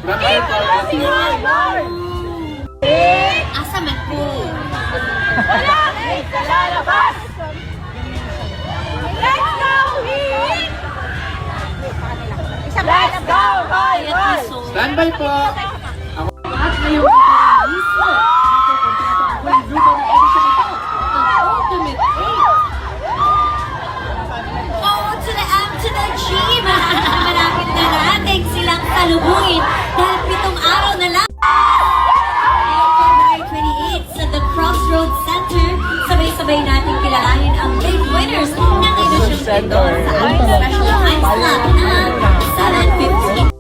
Asa man po? Wala! Sa lalabas! Let's go, Heat! Let's go, Hoy! Hoy! Standby po! At ngayong mismo, nakukompleto ang grupo ng edisyon ito, ang Ultimate 8. O to the M to the G, malapit na natin silang salubungin dahil 7 araw na lang. Ngayong February 28 sa The Crossroads Center, sabay-sabay natin kilalanin ang big winners ng edisyong ito sa ating special time slot na 7:15.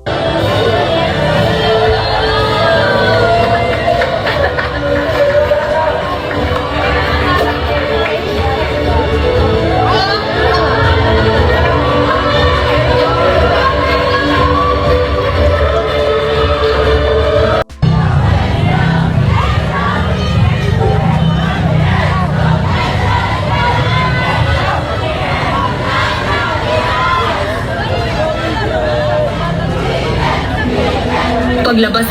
Paglabas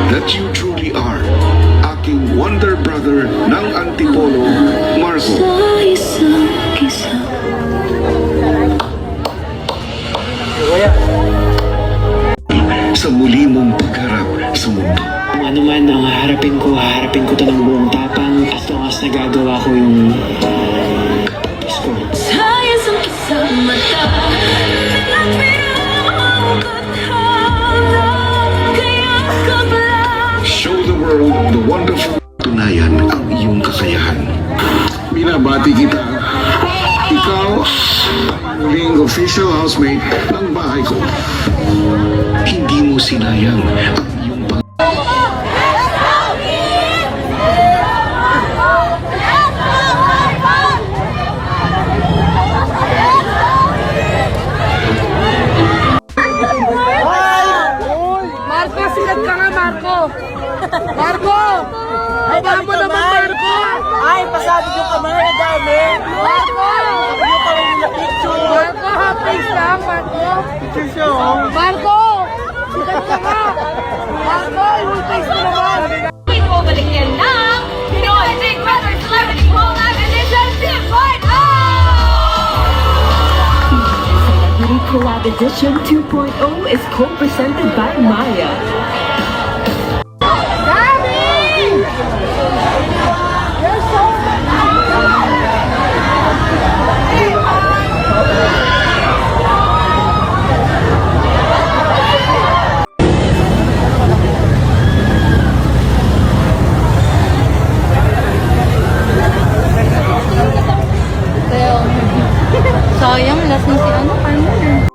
That you truly are aking wonder brother ng Antipolo, Marco. Sa muli mong pagharap sa mundo. Kung ano man ang haharapin ko to ng buong tapang as long as nagagawa ko yung purpose ko. Show the world the wonderful. Tunayan ang iyong kakayahan. Binabati kita. Ikaw ang muling official housemate ng bahay ko. Hindi mo sinayang ang iyong pag... Marco, sikat ka nga, Marco! Marco! Baba mo naman, Marco! Ay, pasabi yung kamay, dami! Marco! Marco, half-face lang, Marco! Picture siya, oh! Marco! Sikat ka nga! Marco, full-face mo naman! balik yan ng Pinoy Big Brother Celebrity Poll Edition 2.0! Celebrity Collab Edition 2.0 is co-presented by Maya. Sayang, last na si ano, Carmen.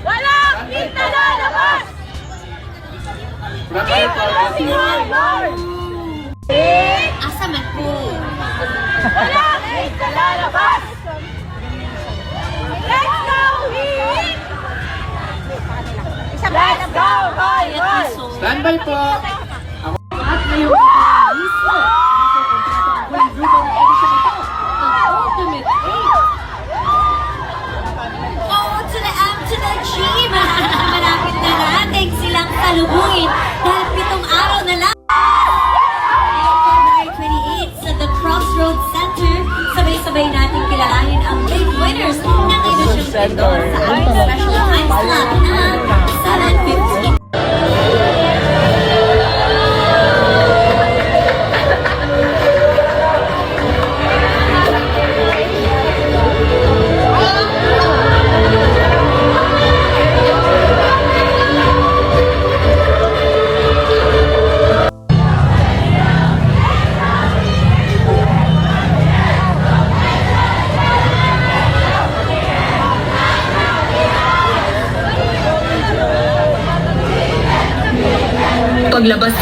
Walang kita lalabas! Asa man po? Walang kita lalabas! Let's go, Heat! Let's go, Roy! Kaya so, Standby po. at ngayong listo ang grupo ng edisyon ito, ang Ultimate 8. O to the M to the G, malapit na natin silang salubungin dahil 7 araw na lang. February 28 sa The Crossroads Center, sabay-sabay natin kilalanin ang big winners ng edisyong ito sa ating special time slot na 7:15. Paglabas